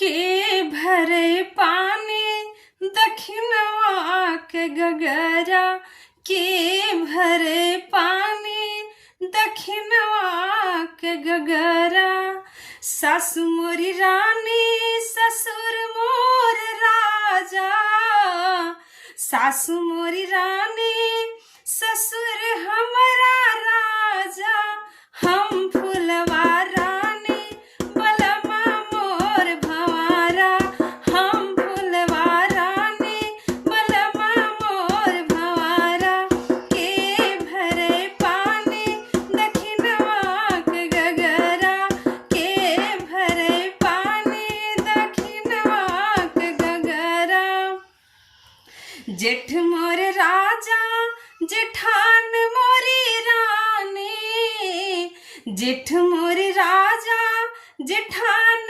के भरे पानी दखिनवा के गगरा के भरे पानी दखिनवा के गगरा। सासु मोरी रानी ससुर मोर राजा, सासु मोरी रानी ससुर हमारा राजा। हम फुलवा रानी बलमा मोर भंवरा, हम फुलवा रानी बलमा मोर भंवरा। के भरे पानी दखिनवा के गगरा, के भरे पानी दखिनवा के गगरा। जेठ मोर राजा जेठान मोरी रानी, जेठ मोर राजा जेठान